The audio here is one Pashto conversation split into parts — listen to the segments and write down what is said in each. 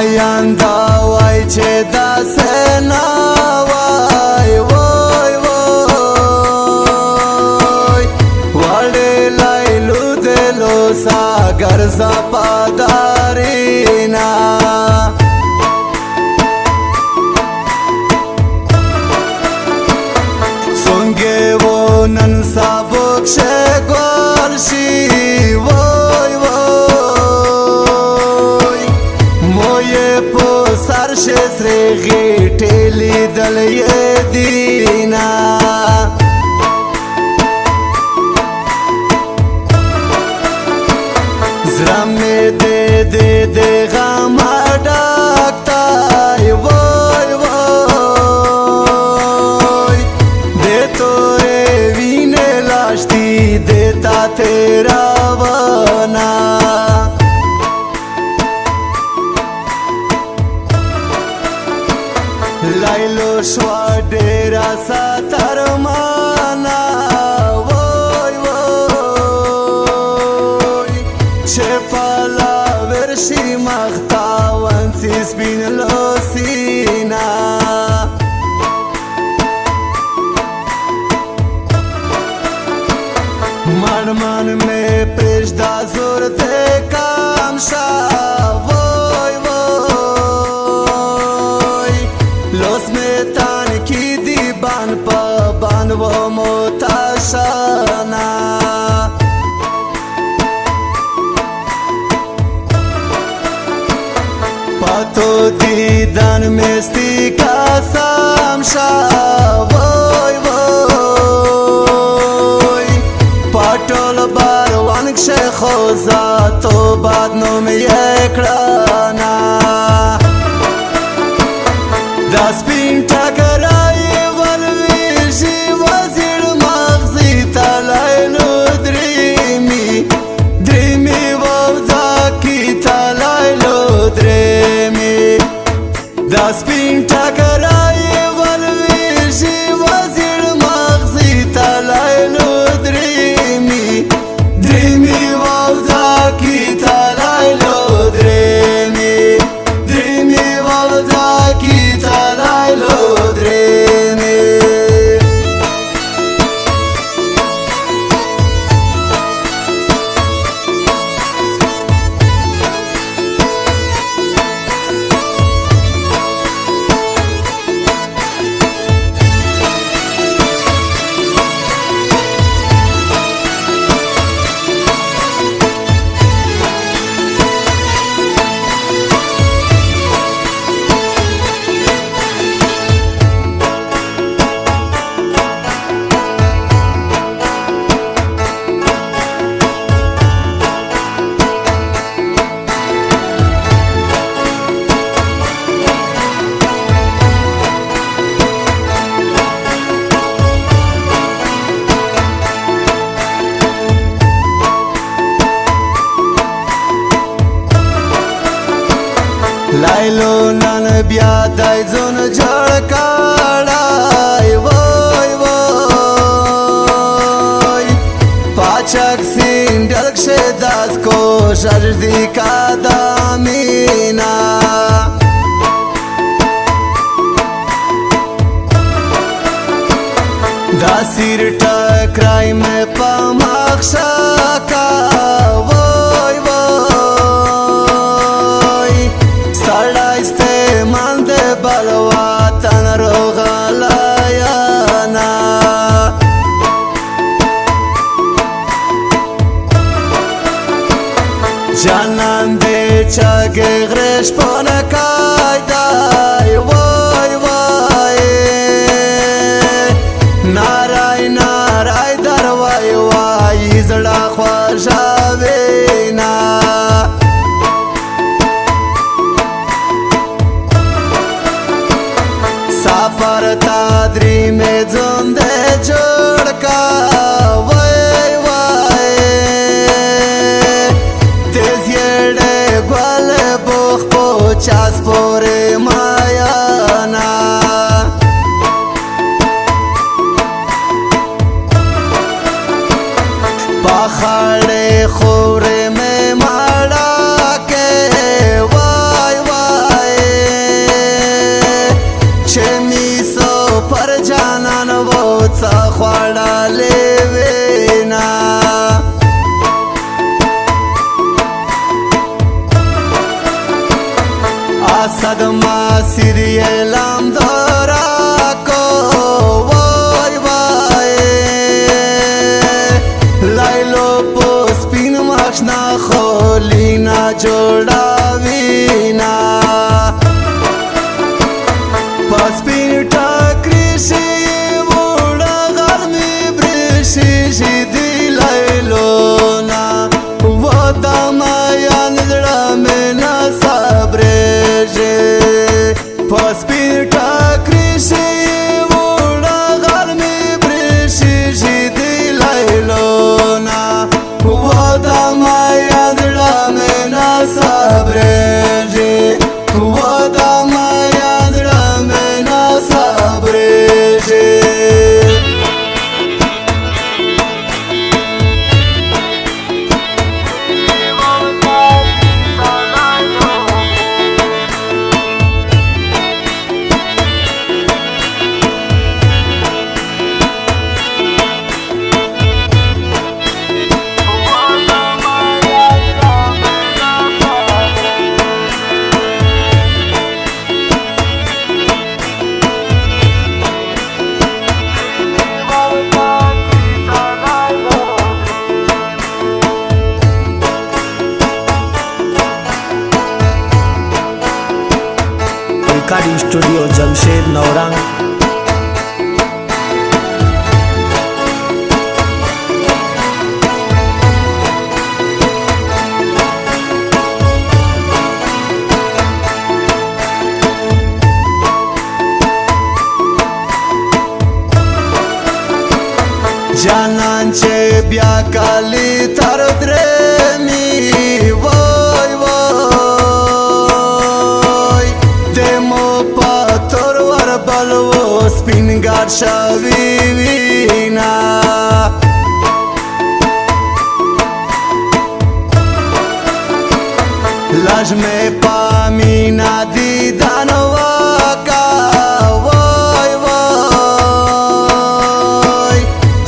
آینده وای چې داسې نه وای وای وای وړې لیلو دلو ساګر زپادارینا سونګې و نن سابق شه ګل شي وای وای مویې په سر شه سرې غېټې لیدل یې دینا زړه مې د غمه ډک دی وای وای د تورې وینې لاشتي د تا تېروونه لیلو شوه ډېره سترمنه وای وای چې په لاور شي مخته ونسي سپین لاسینا مړمن مې پرېږده زور دې کم شه وای وای لوس مې تن کې دي بان په بان و متشنه پتو دیدن مستی قسم شه وای وای پټول باروان کښې خو ذاتو بدنوم یې کړنه دا سپین ټکری ولویږي وزیر مغزي ته لیلو درېمي ووځکي ته لیلو درېمي دا سپین ټکری ولویږي وزیر مغزي ته لیلو درېمي ووځکي ته لیلو درېمي ووځکي ته لیلو درېمي لیلو نن بیا دای ځون جوړ کړای وای وای پاچک سینډل کښې داس کوشش دي قدمینا دا سیر ټکرای مې په مخ شکا وای وای ستړی ستېمن د بل وطن روغلیانه جانان دې چاګې غرې شپونکی دی وای وای نارای نارای در وای وای زړه خوږوینا سفر تا درېمې ځون دې جوړ کا وای وای تیز یې ګل بوخ په چاس پورې مایانا پخړې خورې مې مړه کې وای وای جوړاوینا پس پین ټاکری شي وړه غرمې برشي شي دی لیلونا و دا مایان زړه مې نه صبرېږي پس پین ټاکری شي صبرېږي و دا مایا زړه مې نه صبرېږي recording studio Jamshed नौरंग جانان چې بیا کالی تر درېمې وای وای دمو پاتور ور بلو سپینګار شوی وینا لاج مې پامینا دیدن واکا وای وای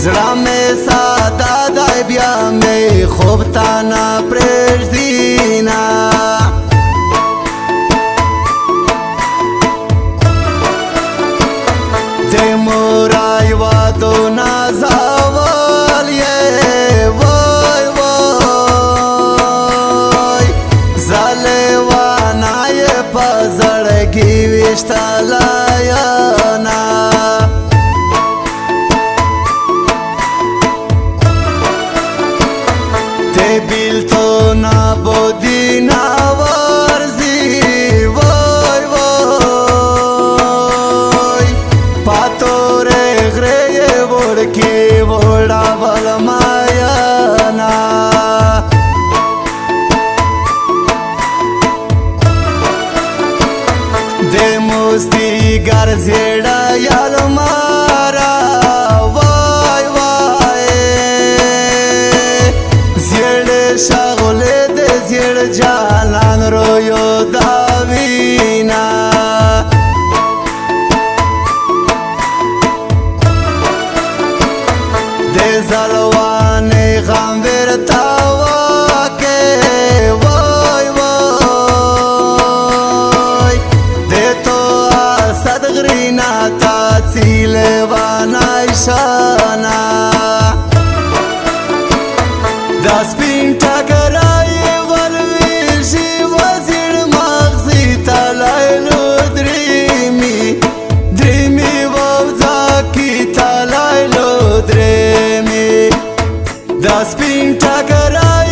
زړه مې ساده دی بیا مې خوب تا نه پرېږدینا د مورای وادونه زول یې وای وای ظالوانا یې په زړګي ویشتلینا بیلتونا بودینا ورزی وای وای پاتور غره وړکی وړا ول مایانا د مستی ګر زیړا یال مارا وای وای شغله د زیړ جانان رویو داوینا د زلوانې غم ورتا واکه وای وای د تو اسد غرینا تا چیله وانای شانا دا سپین ټکرای ولویږي وزیر مغزي تلایلو درېمې ووځه کی تلایلو درېمې دا سپین ټکرای